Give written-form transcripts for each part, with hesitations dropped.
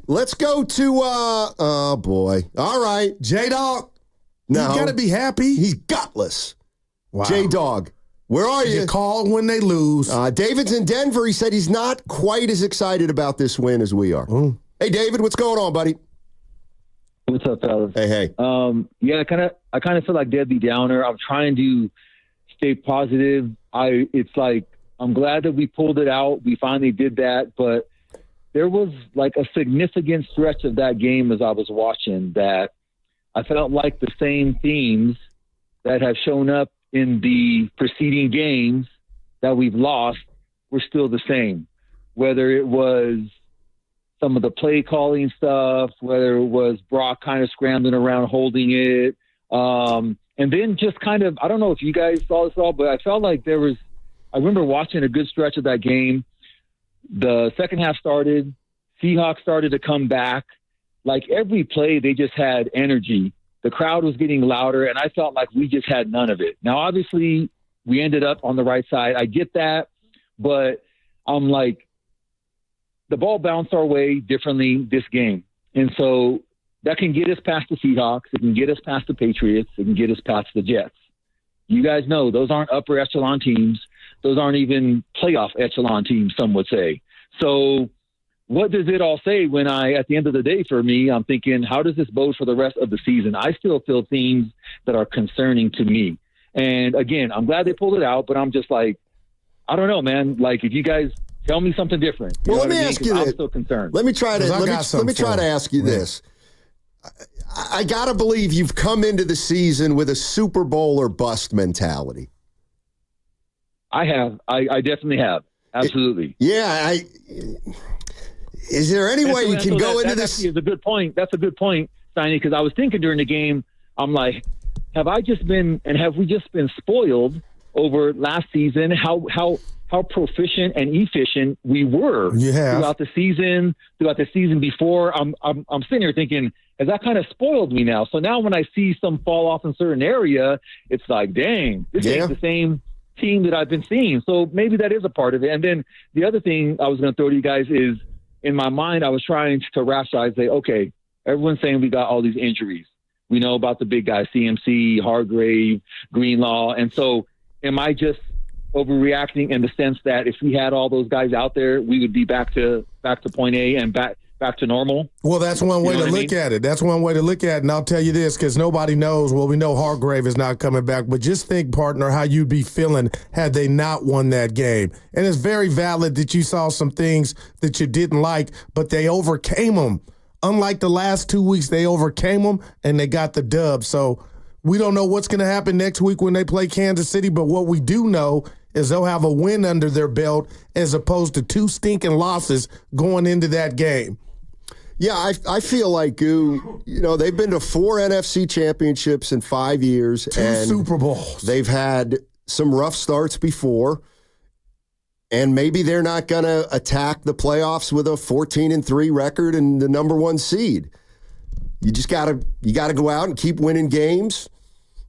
let's go to, oh, boy. All right. J-Dog. No. You got to be happy. He's gutless. Wow. J-Dog. Where are you? You call when they lose. David's in Denver. He said he's not quite as excited about this win as we are. Ooh. Hey, David, what's going on, buddy? What's up, fellas? Hey. Yeah, I kind of feel like Debbie Downer. I'm trying to stay positive. It's like I'm glad that we pulled it out. We finally did that, but there was like a significant stretch of that game as I was watching that I felt like the same themes that have shown up in the preceding games that we've lost were still the same. Whether it was some of the play calling stuff, whether it was Brock kind of scrambling around holding it. And then just kind of, I don't know if you guys saw this all, but I felt like I remember watching a good stretch of that game. The second half started, Seahawks started to come back. Like every play, they just had energy. The crowd was getting louder, and I felt like we just had none of it. Now, obviously, we ended up on the right side. I get that, but I'm like, the ball bounced our way differently this game. And so that can get us past the Seahawks. It can get us past the Patriots. It can get us past the Jets. You guys know those aren't upper echelon teams. Those aren't even playoff echelon teams, some would say. So what does it all say when at the end of the day, for me, I'm thinking, how does this bode for the rest of the season? I still feel themes that are concerning to me. And again, I'm glad they pulled it out, but I'm just like, I don't know, man. Like if you guys tell me something different. Well, let me ask you this. I'm still concerned. Let me try to ask you this. I got to believe you've come into the season with a Super Bowl or bust mentality. I have. I definitely have. Absolutely. Is there any way you can go into this? That's a good point. That's a good point, Steiny, because I was thinking during the game, I'm like, have we just been spoiled over last season? How proficient and efficient we were throughout the season before. I'm sitting here thinking, has that kind of spoiled me now? So now when I see some fall off in a certain area, it's like, dang, this ain't the same team that I've been seeing. So maybe that is a part of it. And then the other thing I was going to throw to you guys is, in my mind, I was trying to rationalize, say, okay, everyone's saying we got all these injuries. We know about the big guys, CMC, Hargrave, Greenlaw. And so am I just overreacting in the sense that if we had all those guys out there, we would be back to point A and back to normal? Well, that's one way to look at it. That's one way to look at it. And I'll tell you this, because nobody knows. Well, we know Hargrave is not coming back. But just think, partner, how you'd be feeling had they not won that game. And it's very valid that you saw some things that you didn't like, but they overcame them. Unlike the last 2 weeks, they overcame them, and they got the dub. So we don't know what's going to happen next week when they play Kansas City. But what we do know is they'll have a win under their belt as opposed to 2 stinking losses going into that game. Yeah, I feel like, they've been to 4 NFC championships in 5 years. 2 Super Bowls. They've had some rough starts before, and maybe they're not going to attack the playoffs with a 14-3 record and the number 1 seed. You just got to go out and keep winning games.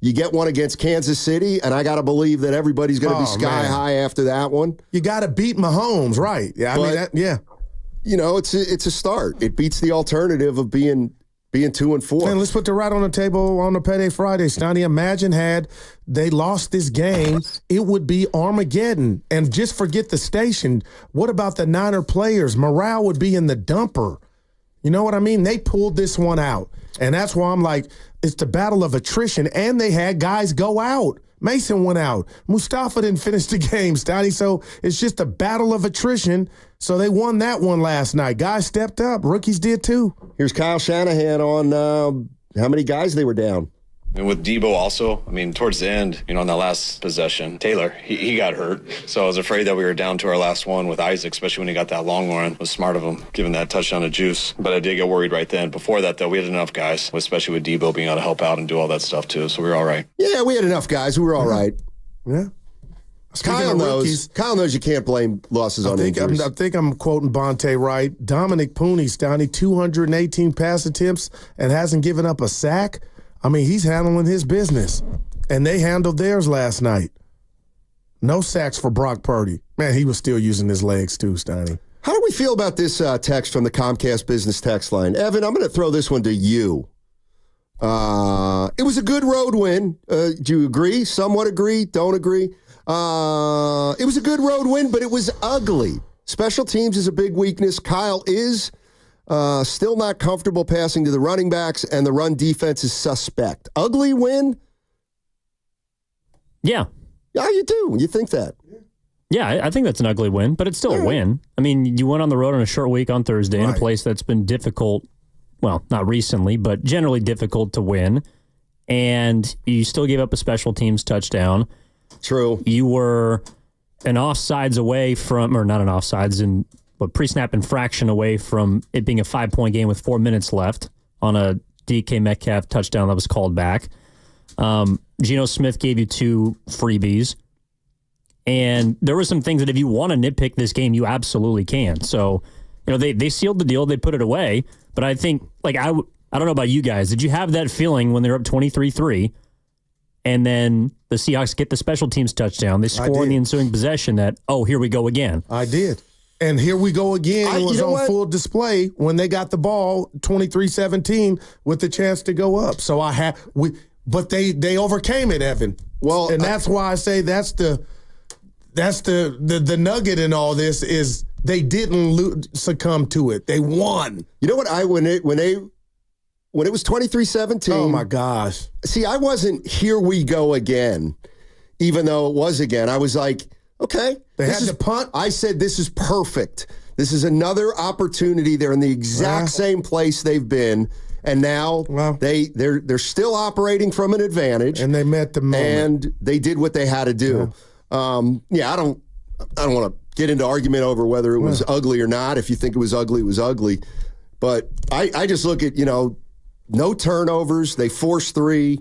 You get one against Kansas City, and I got to believe that everybody's going to be sky high after that one. You got to beat Mahomes, right? Yeah, it's a start. It beats the alternative of being 2-4. And let's put the right on the table on the Payday Friday, Steiny. Imagine had they lost this game, it would be Armageddon. And just forget the station. What about the Niner players? Morale would be in the dumper. You know what I mean? They pulled this one out. And that's why I'm like, it's the battle of attrition. And they had guys go out. Mason went out. Mustafa didn't finish the game, Steiny. So it's just a battle of attrition. So they won that one last night. Guys stepped up. Rookies did too. Here's Kyle Shanahan on how many guys they were down. And with Debo also, towards the end, on that last possession, Taylor, he got hurt. So I was afraid that we were down to our last one with Isaac, especially when he got that long run. It was smart of him, giving that touchdown to Juice. But I did get worried right then. Before that, though, we had enough guys, especially with Debo being able to help out and do all that stuff, too. So we were all right. Yeah, we had enough guys. We were all right. Yeah. Kyle knows you can't blame losses on injuries. I think I'm quoting Bonte right. Dominic Pooney, Steiny, 218 pass attempts and hasn't given up a sack. He's handling his business. And they handled theirs last night. No sacks for Brock Purdy. Man, he was still using his legs too, Steiny. How do we feel about this text from the Comcast business text line? Evan, I'm going to throw this one to you. It was a good road win. Do you agree? Somewhat agree? Don't agree? It was a good road win, but it was ugly. Special teams is a big weakness. Kyle is still not comfortable passing to the running backs, and the run defense is suspect. Ugly win? Yeah. Yeah, you do. You think that? Yeah, I think that's an ugly win, but it's still a win. I mean, you went on the road on a short week on Thursday in a place that's been difficult. Well, not recently, but generally difficult to win. And you still gave up a special teams touchdown. True. You were an offsides away from, or not an offsides, but pre-snap infraction away from it being a 5-point game with 4 minutes left on a DK Metcalf touchdown that was called back. Geno Smith gave you 2 freebies. And there were some things that if you want to nitpick this game, you absolutely can. So, they sealed the deal. They put it away. But I think, I don't know about you guys. Did you have that feeling when they're up 23-3 and then the Seahawks get the special teams touchdown? They score in the ensuing possession that, here we go again. I did. And here we go again. It was on full display when they got the ball 23-17 with the chance to go up. So but they overcame it, Evan. Well, and that's why I say that's the nugget in all this is they didn't succumb to it. They won. You know what? When it was 23-17. Oh my gosh. See, I wasn't here we go again, even though it was again. I was like, okay. They had to punt. I said this is perfect. This is another opportunity. They're in the exact same place they've been. And now they're still operating from an advantage. And they met the moment. And they did what they had to do. Yeah. I don't want to get into argument over whether it was ugly or not. If you think it was ugly, it was ugly. But I just look at, no turnovers. They forced 3.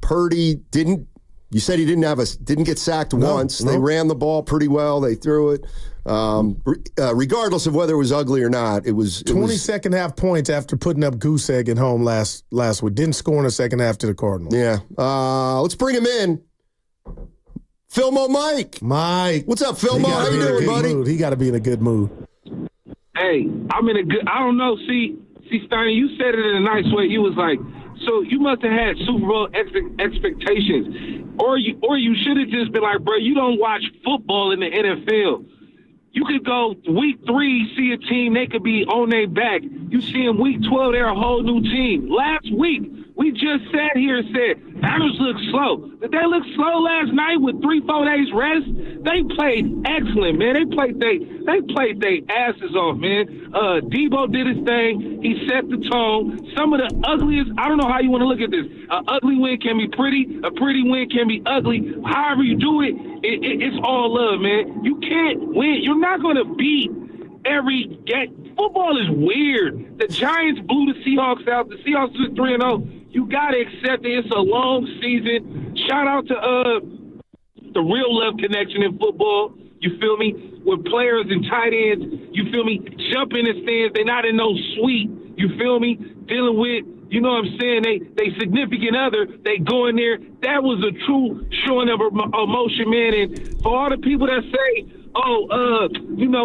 Purdy didn't. You said he didn't get sacked once. They ran the ball pretty well. They threw it. Regardless of whether it was ugly or not, it was 20 second half points after putting up goose egg at home last week. Didn't score in the second half to the Cardinals. Yeah. Let's bring him in. Filmo Mike. What's up, Filmo? How you doing, buddy? Mood. He got to be in a good mood. Hey, I'm in a good. I don't know. See, Steiny, you said it in a nice way. You was like, so you must have had Super Bowl expectations, or you should have just been like, bro, you don't watch football in the NFL. You could go week 3, see a team, they could be on their back. You see them week 12, they're a whole new team. Last week, we just sat here and said, Niners look slow. Did they look slow last night with 3-4 days rest? They played excellent, man. They played their asses off, man. Debo did his thing. He set the tone. Some of the ugliest, I don't know how you want to look at this. An ugly win can be pretty. A pretty win can be ugly. However you do it, it's all love, man. You can't win. You're not going to beat every game. Football is weird. The Giants blew the Seahawks out. The Seahawks was 3-0. You got to accept it. It's a long season. Shout out to the real love connection in football. You feel me? With players and tight ends, you feel me? Jump in the stands. They're not in no suite. You feel me? Dealing with, you know what I'm saying? They significant other. They go in there. That was a true showing of emotion, man. And for all the people that say,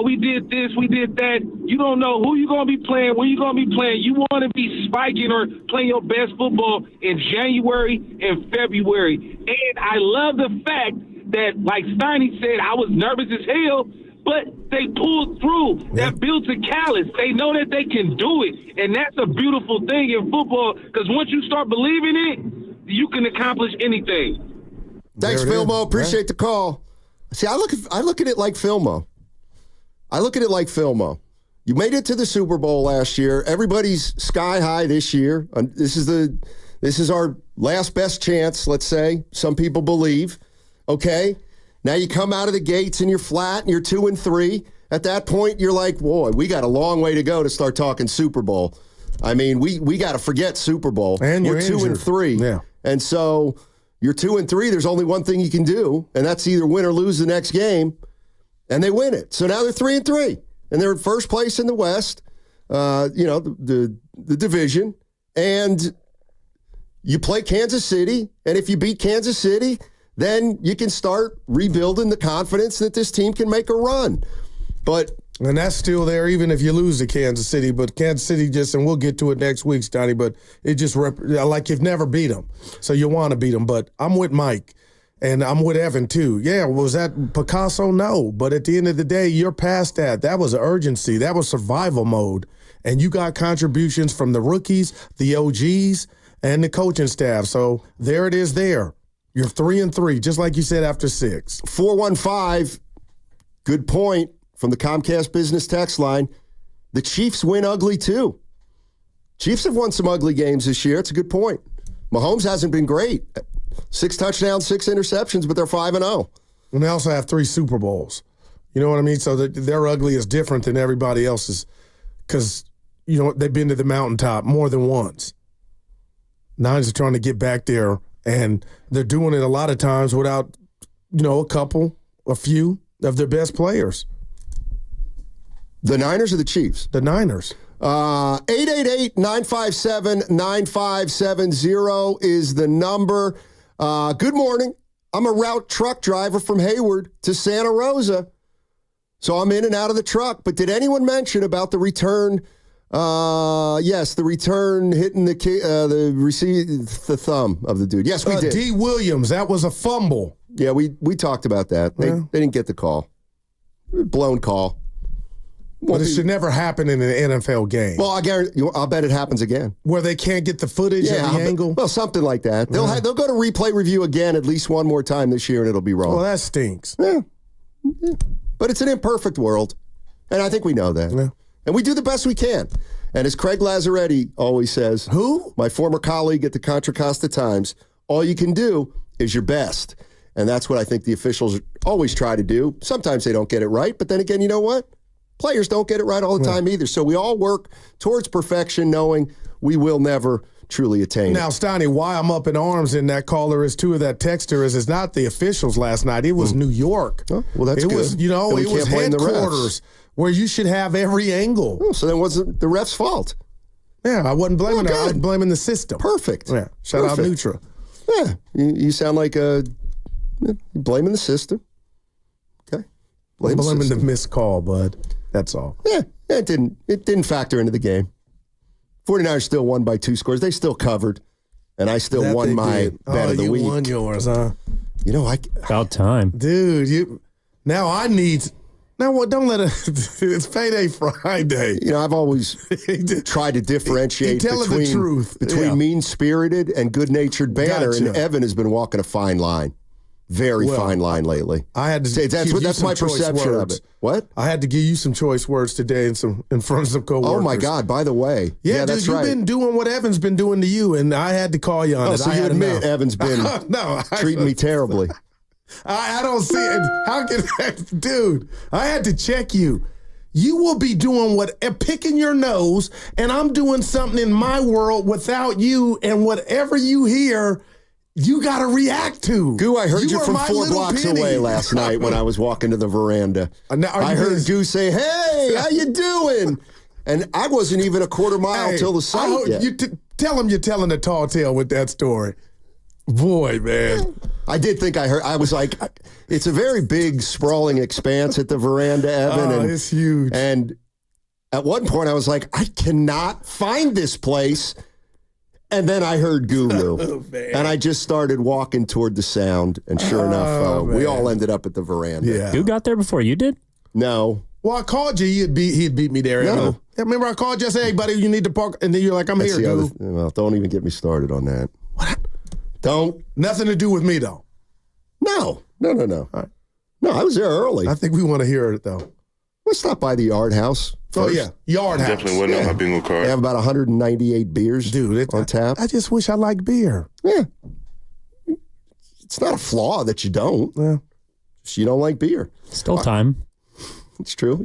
we did this, we did that. You don't know who you're going to be playing, where you're going to be playing. You want to be spiking or playing your best football in January and February. And I love the fact that, like Steiny said, I was nervous as hell, but they pulled through. That built a callus. They know that they can do it. And that's a beautiful thing in football, because once you start believing it, you can accomplish anything. Thanks, Filmo. Appreciate the call. See, I look at it like Filmo. You made it to the Super Bowl last year. Everybody's sky high this year. This is our last best chance, let's say. Some people believe. Okay? Now you come out of the gates and you're flat and you're 2-3. At that point, you're like, boy, we got a long way to go to start talking Super Bowl. I mean, we got to forget Super Bowl. And we're 2-3. Yeah. And so you're 2-3. There's only one thing you can do, and that's either win or lose the next game. And they win it. So now they're 3-3. And they're in first place in the West, the division. And you play Kansas City. And if you beat Kansas City, then you can start rebuilding the confidence that this team can make a run. But And that's still there even if you lose to Kansas City. But Kansas City and we'll get to it next week, Steiny, but it just, like you've never beat them. So you want to beat them. But I'm with Mike, and I'm with Evan, too. Yeah, was that Picasso? No. But at the end of the day, you're past that. That was urgency. That was survival mode. And you got contributions from the rookies, the OGs, and the coaching staff. So there it is there. You're 3-3, just like you said after 6. 415, good point from the Comcast Business text line. The Chiefs win ugly, too. Chiefs have won some ugly games this year. It's a good point. Mahomes hasn't been great. 6 touchdowns, 6 interceptions, but they're 5-0. And they also have 3 Super Bowls. You know what I mean? So their ugly is different than everybody else's because, they've been to the mountaintop more than once. Niners are trying to get back there, and they're doing it a lot of times without, a few of their best players. The Niners or the Chiefs? The Niners. 888-957-9570 is the number. Good morning. I'm a route truck driver from Hayward to Santa Rosa, so I'm in and out of the truck. But did anyone mention about the return? Yes, the return hitting the thumb of the dude. Yes, we did. D. Williams, that was a fumble. Yeah, we talked about that. They didn't get the call. Blown call. But it should never happen in an NFL game. Well, I'll bet it happens again. Where they can't get the footage and the angle? Well, something like that. They'll go to replay review again at least one more time this year, and it'll be wrong. Well, that stinks. Yeah. But it's an imperfect world, and I think we know that. Yeah. And we do the best we can. And as Craig Lazzaretti always says, who? My former colleague at the Contra Costa Times, all you can do is your best. And that's what I think the officials always try to do. Sometimes they don't get it right, but then again, you know what? Players don't get it right all the time either. So we all work towards perfection knowing we will never truly attain Now, Steiny, why I'm up in arms in that caller is too of that texter is it's not the officials last night. It was New York. Oh, well, that's good. Was, it was headquarters where you should have every angle. Oh, so then it wasn't the ref's fault. Yeah, I wasn't blaming her. I was blaming the system. Perfect. Yeah, shout out Nutra. Yeah, you sound like blaming the system. Okay. Blaming the missed call, bud. That's all. Yeah, it didn't factor into the game. 49ers still won by 2 scores. They still covered, and I still won my bet of the week. You won yours, huh? About time, dude. Now I need. Now don't let it. It's payday Friday. I've always tried to differentiate between mean-spirited and good-natured banter, and Evan has been walking a fine line. Very fine line lately. I had to say that's my perception of it. What? I had to give you some choice words today in front of some coworkers. Oh my God! By the way, yeah, dude, you've been doing what Evan's been doing to you, and I had to call you on it. So you admit Evan's been treating me terribly. I don't see it. How can dude? I had to check you. You will be doing picking your nose, and I'm doing something in my world without you, and whatever you hear. You got to react to. Goo, I heard you from 4 blocks away last night when I was walking to the veranda. I heard Goo say, "Hey, how you doing?" And I wasn't even a quarter mile till the site yet. Tell him you're telling a tall tale with that story. Boy, man. I did think I heard. I was like, it's a very big, sprawling expanse at the veranda, Evan. And it's huge. And at one point, I was like, I cannot find this place. And then I heard Guru, and I just started walking toward the sound, and sure enough, we all ended up at the veranda. Yeah. You got there before you did? No. Well, I called you. He'd beat me there. No. Remember I called you and said, "Hey, buddy, you need to park," and then you're like, "I'm here, dude." Well, don't even get me started on that. What? Don't. Nothing to do with me, though. No. All right. No, I was there early. I think we want to hear it, though. Let's stop by the Yard House. Oh, yeah. Yard House. Definitely wasn't on my bingo card. They have about 198 beers on tap. I just wish I liked beer. Yeah. It's not a flaw that you don't. Yeah. Just you don't like beer. Still time. It's true.